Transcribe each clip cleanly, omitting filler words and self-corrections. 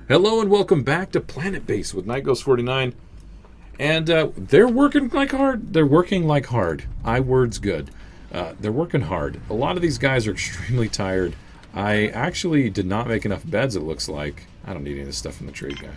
Hello and welcome back to Planetbase with NightGhost49. And they're working like hard. They're working like hard. I words good. They're working hard. A lot of these guys are extremely tired. I actually did not make enough beds, it looks like. I don't need any of this stuff from the trade guy.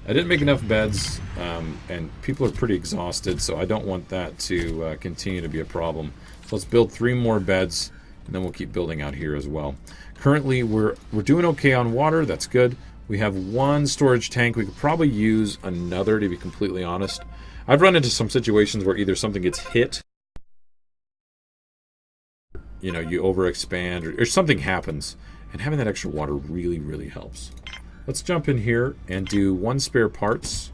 I didn't make enough beds, and people are pretty exhausted, so I don't want that to continue to be a problem. So let's build 3 more beds, and then we'll keep building out here as well. Currently, we're doing okay on water. That's good. We have 1 storage tank. We could probably use another, to be completely honest. I've run into some situations where either something gets hit, you know, you overexpand, or something happens, and having that extra water really, really helps. Let's jump in here and do 1 spare parts,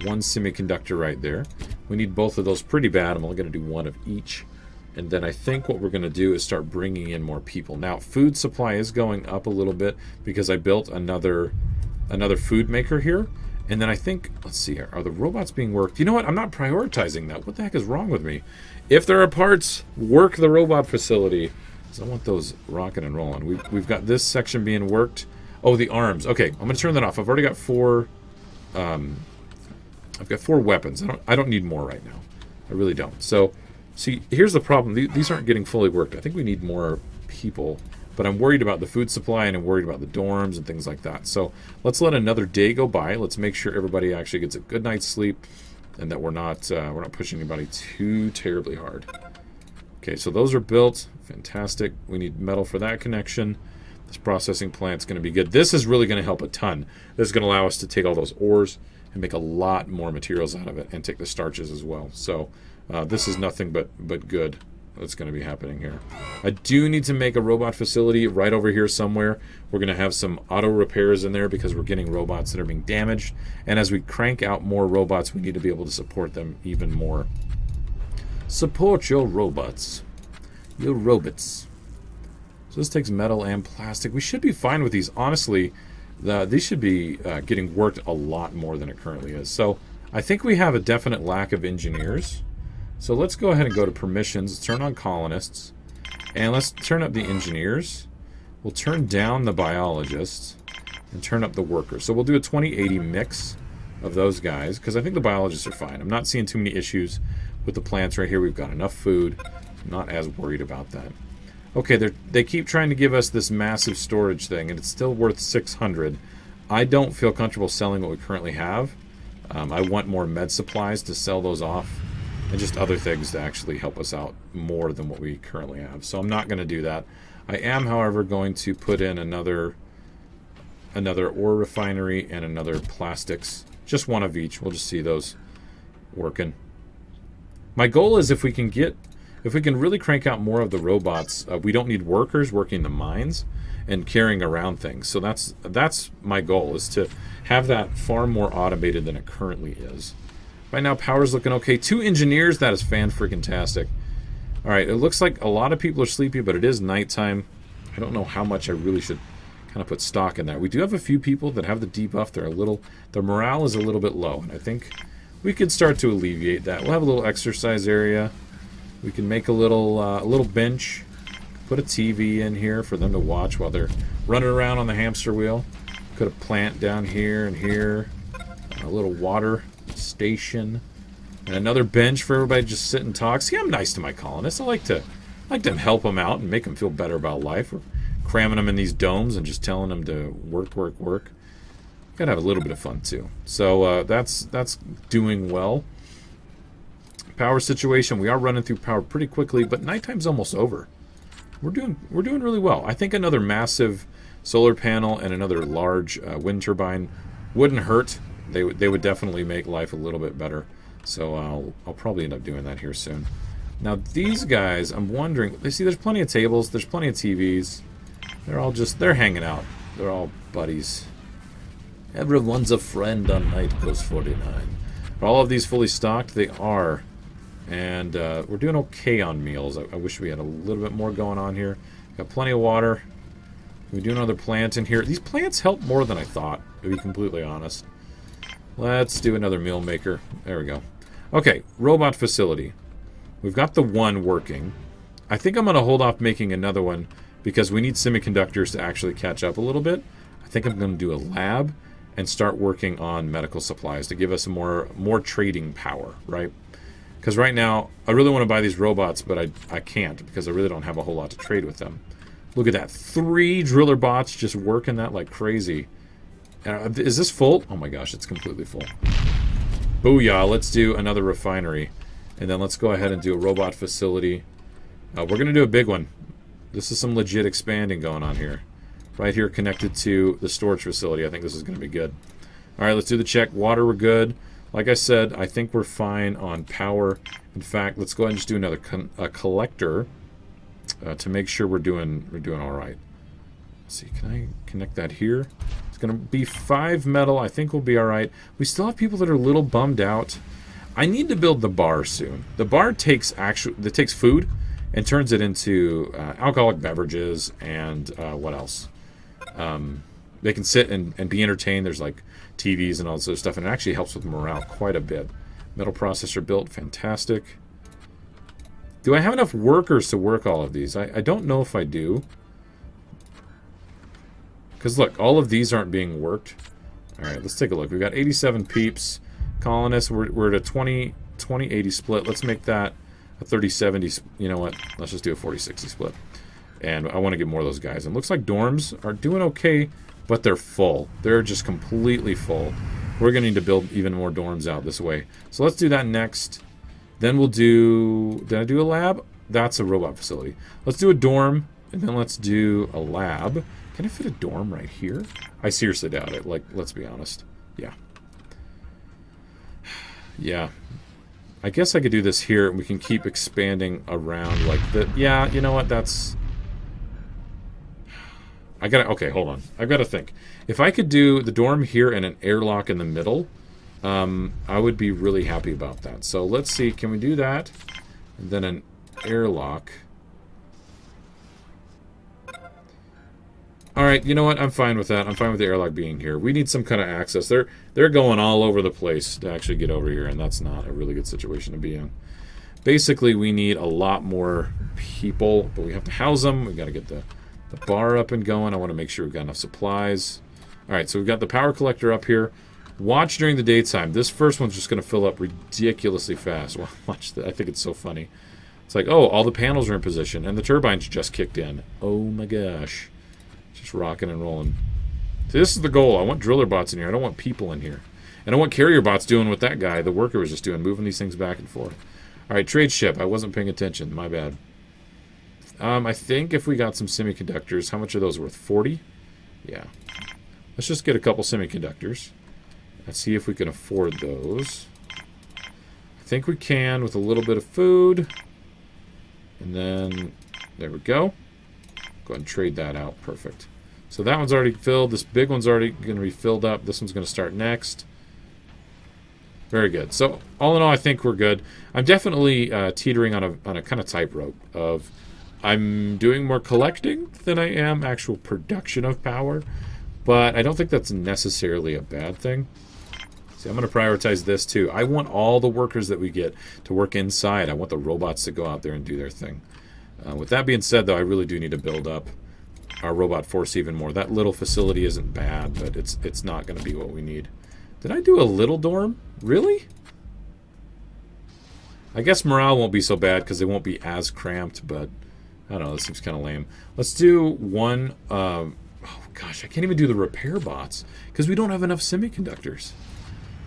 1 semiconductor right there. We need both of those pretty bad. I'm only going to do 1 of each. And then I think what we're going to do is start bringing in more people. Now, food supply is going up a little bit because I built another food maker here. And then I think, let's see here, are the robots being worked? You know what? I'm not prioritizing that. What the heck is wrong with me? If there are parts, work the robot facility. Because I want those rocking and rolling. We've got this section being worked. Oh, the arms. Okay, I'm going to turn that off. I've already got 4. I've got 4 weapons. I don't need more right now. I really don't. So, see, here's the problem. These aren't getting fully worked. I think we need more people. But I'm worried about the food supply, and I'm worried about the dorms and things like that. So let's let another day go by. Let's make sure everybody actually gets a good night's sleep, and that we're not pushing anybody too terribly hard. Okay, so those are built. Fantastic. We need metal for that connection. This processing plant's going to be good. This is really going to help a ton. This is going to allow us to take all those ores and make a lot more materials out of it, and take the starches as well. So this is nothing but good that's going to be happening here. I do need to make a robot facility right over here somewhere. We're going to have some auto repairs in there because we're getting robots that are being damaged. And as we crank out more robots, we need to be able to support them even more. Support your robots. Your robots. So this takes metal and plastic. We should be fine with these. Honestly, these should be getting worked a lot more than it currently is. So I think we have a definite lack of engineers. So let's go ahead and go to permissions, turn on colonists, and let's turn up the engineers. We'll turn down the biologists and turn up the workers. So we'll do a 2080 mix of those guys, because I think the biologists are fine. I'm not seeing too many issues with the plants right here. We've got enough food. I'm not as worried about that. Okay, they keep trying to give us this massive storage thing, and it's still worth 600. I don't feel comfortable selling what we currently have. I want more med supplies to sell those off, and just other things to actually help us out more than what we currently have. So I'm not going to do that. I am, however, going to put in another ore refinery and another plastics. Just 1 of each. We'll just see those working. My goal is if we can really crank out more of the robots, we don't need workers working the mines and carrying around things. So that's my goal, is to have that far more automated than it currently is. Right now, power's looking okay. 2 engineers, that is fan-freaking-tastic. Alright, it looks like a lot of people are sleepy, but it is nighttime. I don't know how much I really should kind of put stock in that. We do have a few people that have the debuff. Their morale is a little bit low, and I think we could start to alleviate that. We'll have a little exercise area. We can make a little bench. Put a TV in here for them to watch while they're running around on the hamster wheel. Put a plant down here and here. A little water station, and another bench for everybody to just sit and talk. See, I'm nice to my colonists. I like to help them out and make them feel better about life. We're cramming them in these domes and just telling them to work. Gotta have a little bit of fun too. So that's doing well. Power situation, we are running through power pretty quickly, but nighttime's almost over. We're doing really well. I think another massive solar panel and another large wind turbine wouldn't hurt. They would definitely make life a little bit better. So I'll probably end up doing that here soon. Now these guys, I'm wondering, see, there's plenty of tables, there's plenty of TVs. They're hanging out. They're all buddies. Everyone's a friend on NightGhost49. Are all of these fully stocked? They are. And we're doing okay on meals. I wish we had a little bit more going on here. Got plenty of water. We do another plant in here. These plants help more than I thought, to be completely honest. Let's do another meal maker. There we go. Okay, robot facility. We've got the 1 working. I think I'm going to hold off making another one because we need semiconductors to actually catch up a little bit. I think I'm going to do a lab and start working on medical supplies to give us more trading power, right? Because right now, I really want to buy these robots, but I can't because I really don't have a whole lot to trade with them. Look at that. 3 driller bots just working that like crazy. Is this full? Oh my gosh, it's completely full. Booyah, let's do another refinery. And then let's go ahead and do a robot facility. We're going to do a big one. This is some legit expanding going on here. Right here connected to the storage facility. I think this is going to be good. All right, let's do the check. Water, we're good. Like I said, I think we're fine on power. In fact, let's go ahead and just do another collector to make sure we're doing all right. Let's see, can I connect that here? It's going to be 5 metal. I think we'll be all right. We still have people that are a little bummed out. I need to build the bar soon. The bar takes food and turns it into alcoholic beverages and what else? They can sit and be entertained. There's like TVs and all this other stuff, and it actually helps with morale quite a bit. Metal processor built, fantastic. Do I have enough workers to work all of these? I don't know if I do. Because look, all of these aren't being worked. Alright, let's take a look. We've got 87 peeps. Colonists, we're at a 20-80 split. Let's make that a 30-70. You know what? Let's just do a 40-60 split. And I want to get more of those guys. And it looks like dorms are doing okay, but they're full. They're just completely full. We're going to need to build even more dorms out this way. So let's do that next. Then we'll do... Did I do a lab? That's a robot facility. Let's do a dorm, and then let's do a lab. Can I fit a dorm right here? I seriously doubt it. Like, let's be honest. Yeah. Yeah. I guess I could do this here, and we can keep expanding around like that. Yeah, you know what? That's... Okay, hold on. I've got to think. If I could do the dorm here and an airlock in the middle, I would be really happy about that. So let's see. Can we do that? And then an airlock. Alright, you know what? I'm fine with that. I'm fine with the airlock being here. We need some kind of access. They're going all over the place to actually get over here, and that's not a really good situation to be in. Basically, we need a lot more people, but we have to house them. We've got to get the bar up and going. I want to make sure we've got enough supplies. Alright, so we've got the power collector up here. Watch during the daytime. This first one's just going to fill up ridiculously fast. Well, watch that. I think it's so funny. It's like, oh, all the panels are in position, and the turbines just kicked in. Oh my gosh. Just rocking and rolling. See, this is the goal. I want driller bots in here. I don't want people in here. And I want carrier bots doing what that guy, the worker, was just doing, moving these things back and forth. Alright, trade ship. I wasn't paying attention. My bad. I think if we got some semiconductors, how much are those worth? 40? Yeah. Let's just get a couple semiconductors. Let's see if we can afford those. I think we can with a little bit of food. And then, there we go. Go ahead and trade that out. Perfect. So that one's already filled. This big one's already going to be filled up. This one's going to start next. Very good. So, all in all, I think we're good. I'm definitely teetering on a kind of tightrope of... I'm doing more collecting than I am actual production of power, but I don't think that's necessarily a bad thing. See, I'm going to prioritize this too. I want all the workers that we get to work inside. I want the robots to go out there and do their thing. With that being said, though, I really do need to build up our robot force even more. That little facility isn't bad, but it's not going to be what we need. Did I do a little dorm? Really? I guess morale won't be so bad because they won't be as cramped, but... I don't know, this seems kind of lame. Let's do one, oh gosh, I can't even do the repair bots because we don't have enough semiconductors.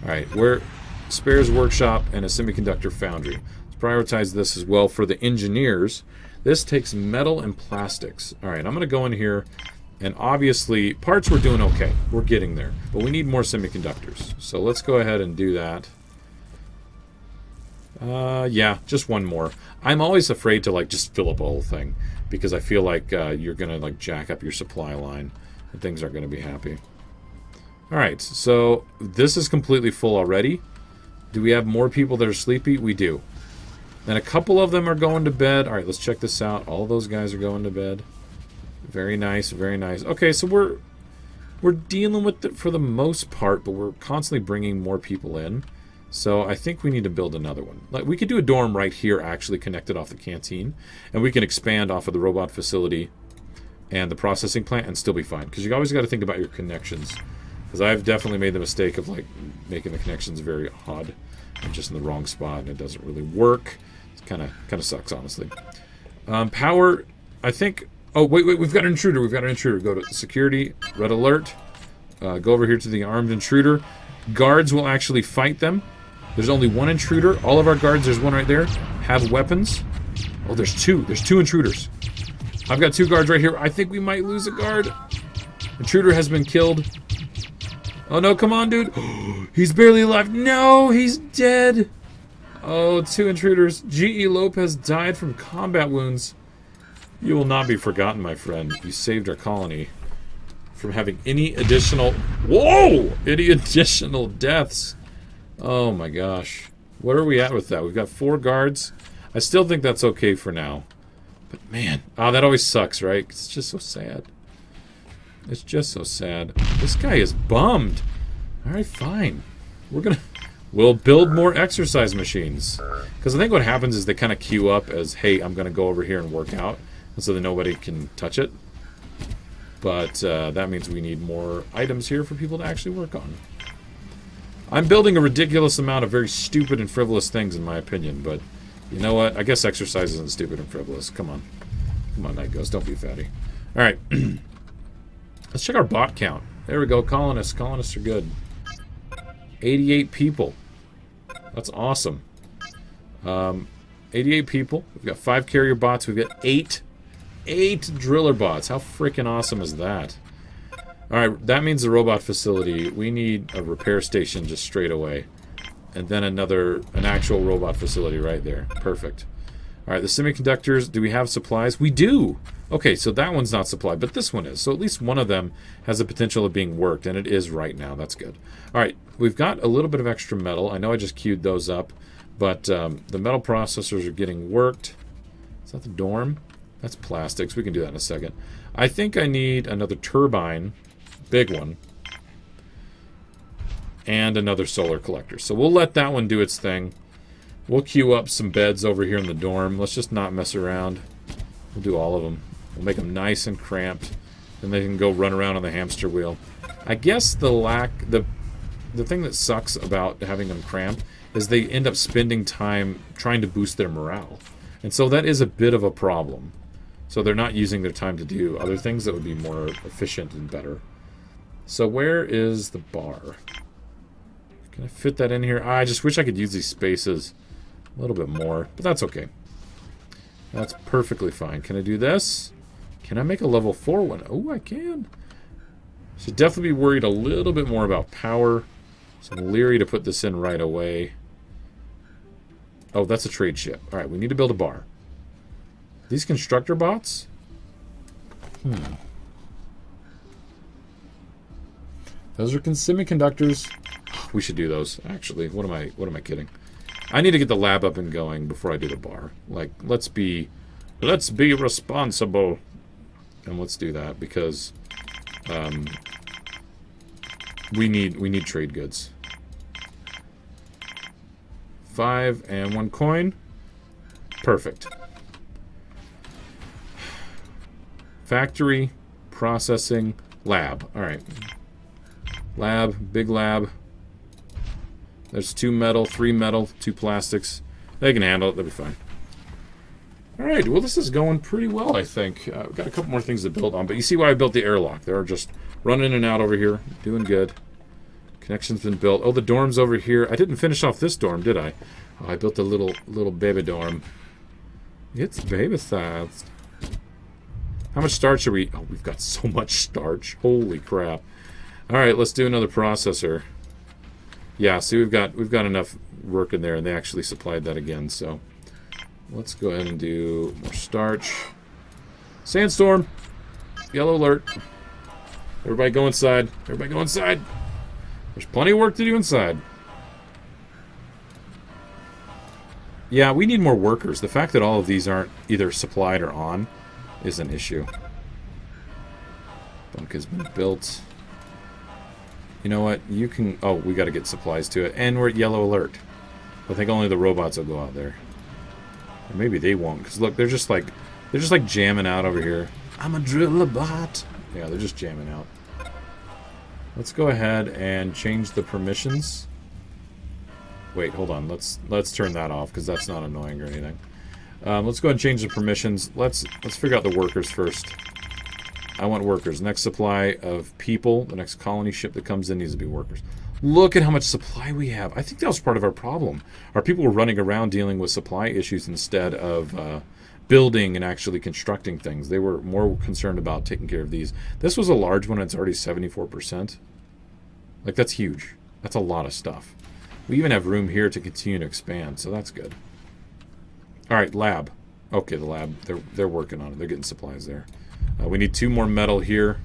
Alright, we're spares workshop and a semiconductor foundry. Let's prioritize this as well for the engineers. This takes metal and plastics. Alright, I'm going to go in here, and obviously, parts we're doing okay. We're getting there, but we need more semiconductors. So let's go ahead and do that. Yeah, just one more. I'm always afraid to, like, just fill up a whole thing because I feel like you're going to, like, jack up your supply line and things aren't going to be happy. Alright, so this is completely full already. Do we have more people that are sleepy? We do. And a couple of them are going to bed. Alright, let's check this out. All those guys are going to bed. Very nice, very nice. Okay, so we're dealing with it for the most part, but we're constantly bringing more people in. So I think we need to build another one. Like, we could do a dorm right here, actually connected off the canteen, and we can expand off of the robot facility and the processing plant and still be fine. Because you always got to think about your connections. Because I've definitely made the mistake of, like, making the connections very odd and just in the wrong spot, and it doesn't really work. It's kind of sucks, honestly. Power, I think... Oh, wait, we've got an intruder. We've got an intruder. Go to security, red alert. Go over here to the armed intruder. Guards will actually fight them. There's only one intruder. All of our guards, there's one right there, have weapons. Oh, there's two. There's two intruders. I've got two guards right here. I think we might lose a guard. Intruder has been killed. Oh, no, come on, dude. He's barely alive. No, he's dead. Oh, two intruders. G.E. Lopez died from combat wounds. You will not be forgotten, my friend. You saved our colony from having any additional... Whoa! Any additional deaths. Oh, my gosh. Where are we at with that? We've got 4 guards. I still think that's okay for now. But, man. Oh, that always sucks, right? It's just so sad. It's just so sad. This guy is bummed. Alright, fine. We'll build more exercise machines. Because I think what happens is they kind of queue up as, hey, I'm going to go over here and work out. And so that nobody can touch it. But that means we need more items here for people to actually work on. I'm building a ridiculous amount of very stupid and frivolous things, in my opinion. But you know what? I guess exercise isn't stupid and frivolous. Come on. Come on, Night Ghost. Don't be fatty. Alright. Let's check our bot count. There we go. Colonists. Colonists are good. 88 people. That's awesome. 88 people. We've got 5 carrier bots. We've got 8 driller bots. How freaking awesome is that? Alright, that means the robot facility. We need a repair station just straight away. And then an actual robot facility right there. Perfect. Alright, the semiconductors. Do we have supplies? We do! Okay, so that one's not supplied, but this one is. So at least one of them has the potential of being worked, and it is right now. That's good. Alright, we've got a little bit of extra metal. I know I just queued those up, but the metal processors are getting worked. Is that the dorm? That's plastics. We can do that in a second. I think I need another turbine, big one, and another solar collector. So we'll let that one do its thing. We'll queue up some beds over here in the dorm. Let's just not mess around. We'll do all of them. We'll make them nice and cramped. Then they can go run around on the hamster wheel. I guess the thing that sucks about having them cramped is they end up spending time trying to boost their morale. And so that is a bit of a problem. So they're not using their time to do other things that would be more efficient and better. So where is the bar? Can I fit that in here? I just wish I could use these spaces a little bit more, but that's okay. That's perfectly fine. Can I do this? Can I make a level 4 one? Oh, I can. Should definitely be worried a little bit more about power. So I'm leery to put this in right away. Oh, that's a trade ship. Alright, we need to build a bar. These constructor bots? Those are semiconductors. We should do those, actually. What am I kidding? I need to get the lab up and going before I do the bar. Like, let's be responsible. And let's do that because we need trade goods. 5 and 1 coin. Perfect. Factory, processing, lab. Alright. Lab, big lab. There's 2 metal, 3 metal, 2 plastics. They can handle it. They'll be fine. Alright, well this is going pretty well, I think. We've got a couple more things to build on, but you see why I built the airlock. They're just running in and out over here. Doing good. Connection's been built. Oh, the dorm's over here. I didn't finish off this dorm, did I? Oh, I built a little baby dorm. It's baby-sized. How much starch are we... Oh, we've got so much starch. Holy crap. Alright, let's do another processor. Yeah, see, we've got enough work in there, and they actually supplied that again, so... Let's go ahead and do more starch. Sandstorm! Yellow alert. Everybody go inside. Everybody go inside. There's plenty of work to do inside. Yeah, we need more workers. The fact that all of these aren't either supplied or on is an issue. Bunk has been built. You know what? You can... Oh, we got to get supplies to it. And we're at yellow alert. I think only the robots will go out there. Or maybe they won't. Because look, they're just like jamming out over here. I'm a driller bot. Yeah, they're just jamming out. Let's go ahead and change the permissions. Wait, hold on. Let's turn that off because that's not annoying or anything. Let's go ahead and change the permissions. Let's figure out the workers first. I want workers. Next supply of people, the next colony ship that comes in needs to be workers. Look at how much supply we have. I think that was part of our problem. Our people were running around dealing with supply issues instead of building and actually constructing things. They were more concerned about taking care of these. This was a large one. It's already 74%. Like, that's huge. That's a lot of stuff. We even have room here to continue to expand, so that's good. All right, lab. Okay, the lab. They're working on it. They're getting supplies there. We need 2 more metal here.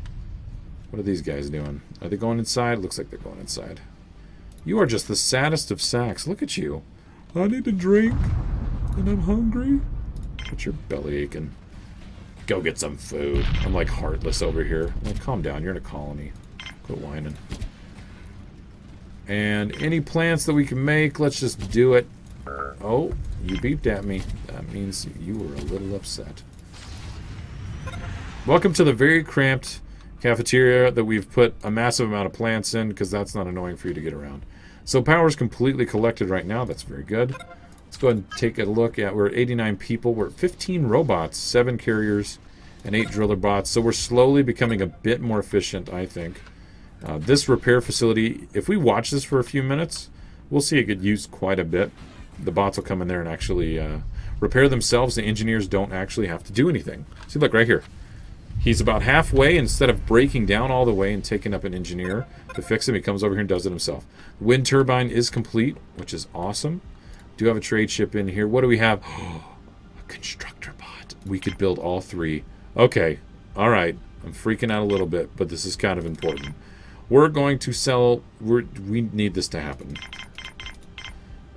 What are these guys doing? Are they going inside? Looks like they're going inside. You are just the saddest of sacks. Look at you. I need a drink, and I'm hungry. Get your belly aching. Go get some food. I'm like heartless over here. I'm like, calm down. You're in a colony. Quit whining. And any plants that we can make, let's just do it. Oh, you beeped at me. That means you were a little upset. Welcome to the very cramped cafeteria that we've put a massive amount of plants in because that's not annoying for you to get around. So power's completely collected right now. That's very good. Let's go ahead and take a look at, we're at 89 people. We're at 15 robots, 7 carriers, and 8 driller bots. So we're slowly becoming a bit more efficient, I think. This repair facility, if we watch this for a few minutes, we'll see it get used quite a bit. The bots will come in there and actually repair themselves. The engineers don't actually have to do anything. See, look, right here. He's about halfway. Instead of breaking down all the way and taking up an engineer to fix him, he comes over here and does it himself. The wind turbine is complete, which is awesome. Do have a trade ship in here. What do we have? Oh, a constructor bot. We could build all 3. Okay. All right. I'm freaking out a little bit, but this is kind of important. We're going to sell... We need this to happen.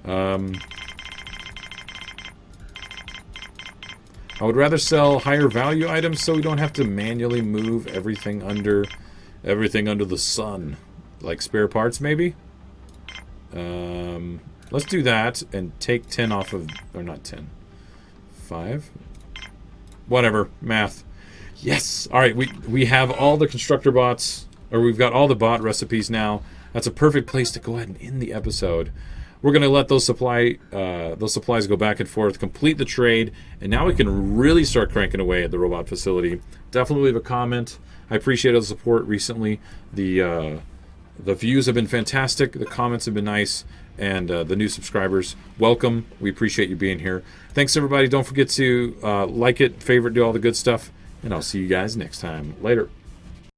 I would rather sell higher value items so we don't have to manually move everything under the sun. Like spare parts, maybe? Let's do that and take 10 off of... Or not 10. 5? Whatever. Math. Yes! Alright, we have all the constructor bots... Or we've got all the bot recipes now. That's a perfect place to go ahead and end the episode. We're going to let those supplies go back and forth, complete the trade, and now we can really start cranking away at the robot facility. Definitely leave a comment. I appreciate all the support recently. The views have been fantastic. The comments have been nice. And the new subscribers, welcome. We appreciate you being here. Thanks, everybody. Don't forget to like it, favorite, do all the good stuff. And I'll see you guys next time. Later.